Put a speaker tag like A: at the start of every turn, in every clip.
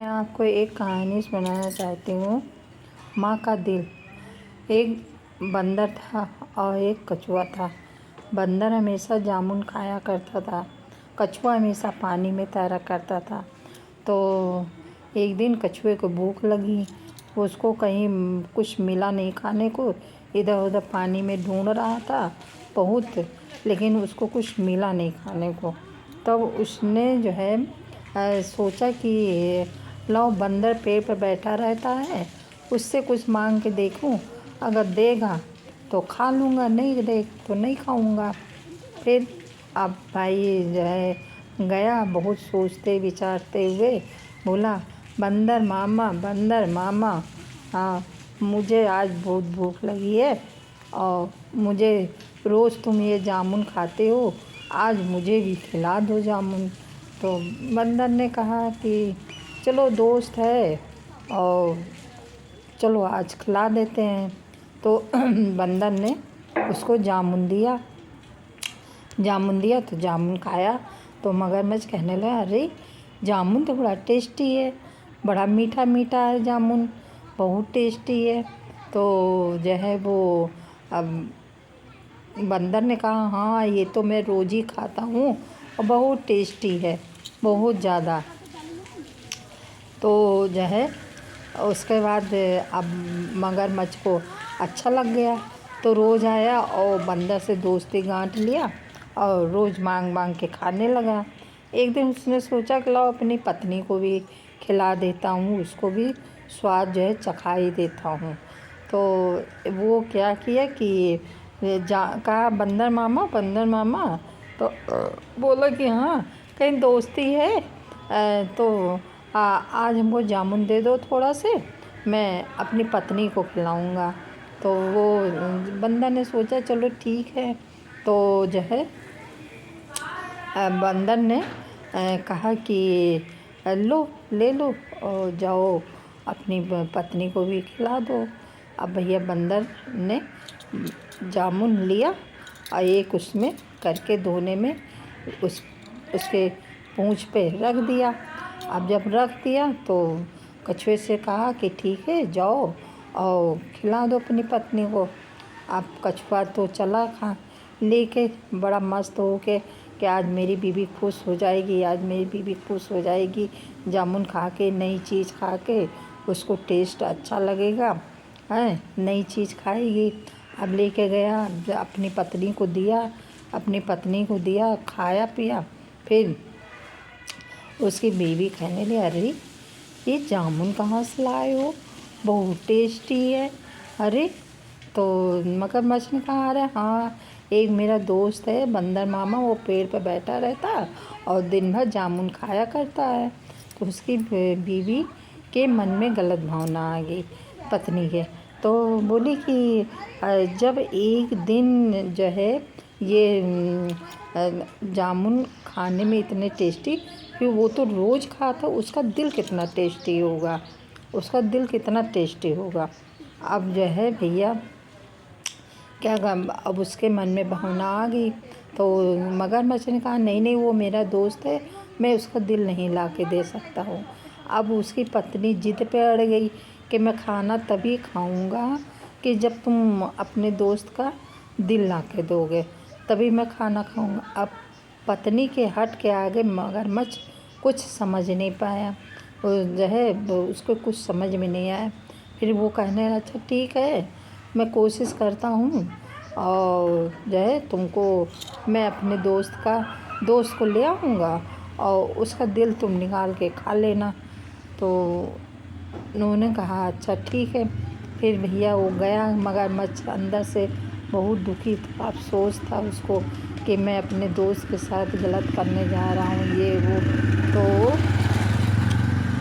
A: मैं आपको एक कहानी सुनाना चाहती हूँ। माँ का दिल। एक बंदर था और एक कछुआ था। बंदर हमेशा जामुन खाया करता था। कछुआ हमेशा पानी में तैरा करता था। तो एक दिन कछुए को भूख लगी। उसको कहीं कुछ मिला नहीं खाने को। इधर उधर पानी में ढूंढ रहा था बहुत, लेकिन उसको कुछ मिला नहीं खाने को। तब उसने जो है सोचा कि लाओ, बंदर पेड़ पर बैठा रहता है, उससे कुछ मांग के देखूं। अगर देगा तो खा लूँगा, नहीं दे तो नहीं खाऊंगा। फिर अब भाई जो है गया, बहुत सोचते विचारते हुए बोला, बंदर मामा, हाँ, मुझे आज बहुत भूख लगी है और मुझे रोज़ तुम ये जामुन खाते हो, आज मुझे भी खिला दो जामुन। तो बंदर ने कहा कि चलो दोस्त है और चलो आज खिला देते हैं। तो बंदर ने उसको जामुन दिया। तो जामुन खाया। तो मगरमच्छ कहने लगा, अरे जामुन तो बड़ा टेस्टी है, बड़ा मीठा मीठा है जामुन, बहुत टेस्टी है। तो जो है वो अब बंदर ने कहा, हाँ ये तो मैं रोज़ ही खाता हूँ और बहुत टेस्टी है, बहुत ज़्यादा। तो जो है उसके बाद अब मगरमच्छ को अच्छा लग गया, तो रोज़ आया और बंदर से दोस्ती गांठ लिया और रोज़ मांग मांग के खाने लगा। एक दिन उसने सोचा कि लाओ अपनी पत्नी को भी खिला देता हूँ, उसको भी स्वाद जो है चखा ही देता हूँ। तो वो क्या किया कि कहा, बंदर मामा। तो बोला कि हाँ, कहीं दोस्ती है, तो आज हमको जामुन दे दो थोड़ा से, मैं अपनी पत्नी को खिलाऊँगा। तो वो बंदर ने सोचा चलो ठीक है। तो जो है बंदर ने कहा कि लो, ले लो और जाओ अपनी पत्नी को भी खिला दो। अब भैया बंदर ने जामुन लिया और एक उसमें करके दोने में उसके पूँछ पे रख दिया। अब जब रख दिया तो कछुए से कहा कि ठीक है, जाओ और खिला दो अपनी पत्नी को। अब कछुआ तो चला खा लेके बड़ा मस्त हो के कि आज मेरी बीवी खुश हो जाएगी, आज मेरी बीवी खुश हो जाएगी, जामुन खा के, नई चीज़ खा के उसको टेस्ट अच्छा लगेगा, है नई चीज़ खाएगी। अब लेके गया, अपनी पत्नी को दिया, खाया पिया। फिर उसकी बीवी कहने लगी, अरे ये जामुन कहाँ से लाए हो, बहुत टेस्टी है। अरे तो मगरमच्छ ने कहा, अरे हाँ, एक मेरा दोस्त है बंदर मामा, वो पेड़ पर बैठा रहता है और दिन भर जामुन खाया करता है। तो उसकी बीवी के मन में गलत भावना आ गई पत्नी के। तो बोली कि जब एक दिन जो है ये जामुन खाने में इतने टेस्टी, फिर वो तो रोज़ खाता, उसका दिल कितना टेस्टी होगा। अब जो है भैया क्या, अब उसके मन में भावना आ गई। तो मगरमच्छ ने कहा, नहीं वो मेरा दोस्त है, मैं उसका दिल नहीं ला के दे सकता हूँ। अब उसकी पत्नी जिद पे अड़ गई कि मैं खाना तभी खाऊंगा कि जब तुम अपने दोस्त का दिल ला के दोगे, तभी मैं खाना खाऊंगा। अब पत्नी के हट के आगे मगरमच्छ कुछ समझ नहीं पाया, जो है उसको कुछ समझ में नहीं आया। फिर वो कहने लगा, अच्छा ठीक है, मैं कोशिश करता हूँ और जो है तुमको मैं अपने दोस्त को ले आऊँगा और उसका दिल तुम निकाल के खा लेना। तो उन्होंने कहा अच्छा ठीक है। फिर भैया वो गया, मगरमच्छ अंदर से बहुत दुखी था, अफसोस था उसको कि मैं अपने दोस्त के साथ गलत करने जा रहा हूँ, ये वो। तो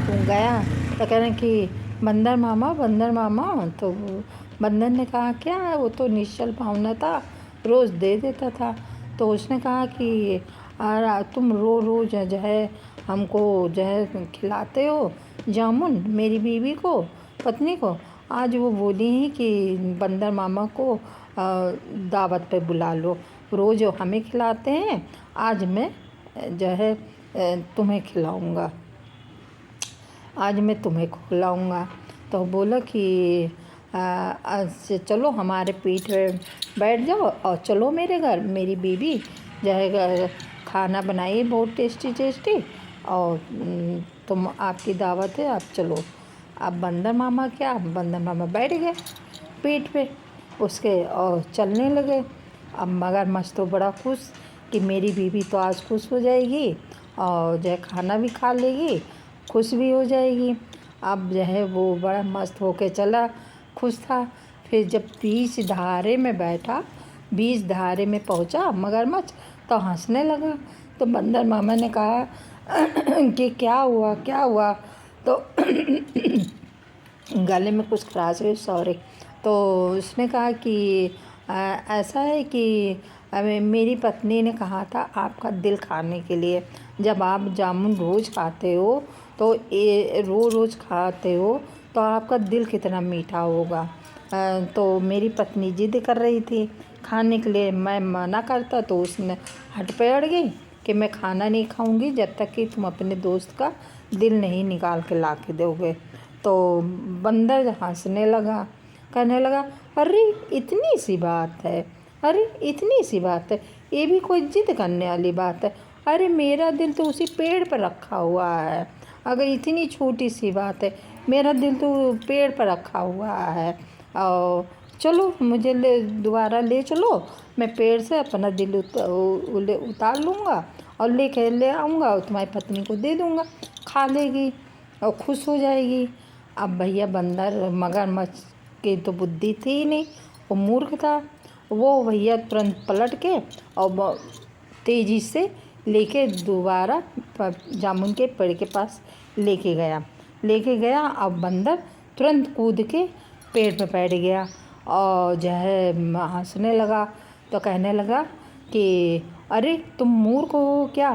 A: वो गया तो कह रहे कि बंदर मामा। तो बंदर ने कहा, क्या है, वो तो निश्चल भावना था, रोज़ दे देता था। तो उसने कहा कि तुम रोज़ जो है हमको जो है खिलाते हो जामुन, मेरी बीवी को, पत्नी को। आज वो बोली ही कि बंदर मामा को दावत पे बुला लो, रोज़ हमें खिलाते हैं, आज मैं जो है तुम्हें खिलाऊँगा। आज मैं तुम्हें खिलाऊँगा। तो बोला कि चलो हमारे पीठ पे बैठ जाओ और चलो मेरे घर, मेरी बीवी जो है खाना बनाई बहुत टेस्टी टेस्टी, और तुम आपकी दावत है, आप चलो। अब बंदर मामा बैठ गए पीठ पे उसके और चलने लगे। अब मगरमच्छ तो बड़ा खुश कि मेरी बीवी तो आज खुश हो जाएगी और जो है खाना भी खा लेगी, खुश भी हो जाएगी। अब जो है वो बड़ा मस्त होके चला, खुश था। फिर जब बीच धारे में बैठा, बीच धारे में पहुंचा मगरमच्छ, तो हंसने लगा। तो बंदर मामा ने कहा कि क्या हुआ क्या हुआ। तो गले में कुछ खराश हुई, सॉरी। तो उसने कहा कि ऐसा है कि मेरी पत्नी ने कहा था आपका दिल खाने के लिए, जब आप जामुन रोज़ खाते हो तो रोज़ खाते हो तो आपका दिल कितना मीठा होगा। तो मेरी पत्नी जिद कर रही थी खाने के लिए, मैं मना करता तो उसने हट पे अड़ गई कि मैं खाना नहीं खाऊंगी जब तक कि तुम अपने दोस्त का दिल नहीं निकाल के ला के दोगे। तो बंदर हंसने लगा, कहने लगा अरे इतनी सी बात है, अरे इतनी सी बात है, ये भी कोई जिद करने वाली बात है। अरे मेरा दिल तो उसी पेड़ पर रखा हुआ है, अगर इतनी छोटी सी बात है, मेरा दिल तो पेड़ पर रखा हुआ है। और चलो मुझे दोबारा ले चलो, मैं पेड़ से अपना दिल उतार लूँगा और ले आऊँगा और तुम्हारी पत्नी को दे दूँगा, खा लेगी और खुश हो जाएगी। अब भैया बंदर मगरमच्छ की तो बुद्धि थी ही नहीं, वो मूर्ख था। वो भैया तुरंत पलट के और तेज़ी से लेके दोबारा जामुन के पेड़ के पास लेके गया। अब बंदर तुरंत कूद के पेड़ पे बैठ गया और जो है हंसने लगा। तो कहने लगा कि अरे तुम मूर्ख हो क्या।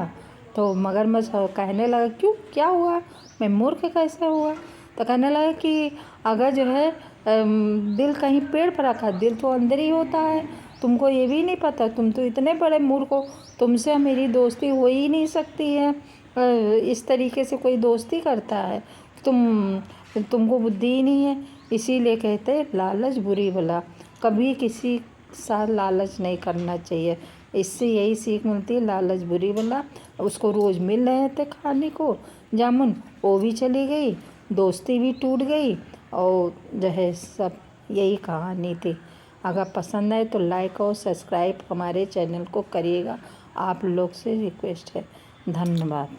A: तो मगरमच्छ कहने लगा क्यों, क्या हुआ, मैं मूर्ख कैसे हुआ। तो कहने लगा कि अगर जो है दिल कहीं पेड़ पर रखा, दिल तो अंदर ही होता है, तुमको ये भी नहीं पता, तुम तो इतने बड़े मूर्ख हो, तुमसे मेरी दोस्ती हो ही नहीं सकती है। इस तरीके से कोई दोस्ती करता है, तुमको बुद्धि ही नहीं है। इसीलिए कहते हैं लालच बुरी बला, कभी किसी साथ लालच नहीं करना चाहिए। इससे यही सीख मिलती है, लालच बुरी बला। उसको रोज़ मिल रहे थे खाने को जामुन, वो भी चली गई, दोस्ती भी टूट गई और जो है सब यही कहानी थी। अगर पसंद आए तो लाइक और सब्सक्राइब हमारे चैनल को करिएगा, आप लोग से रिक्वेस्ट है। धन्यवाद।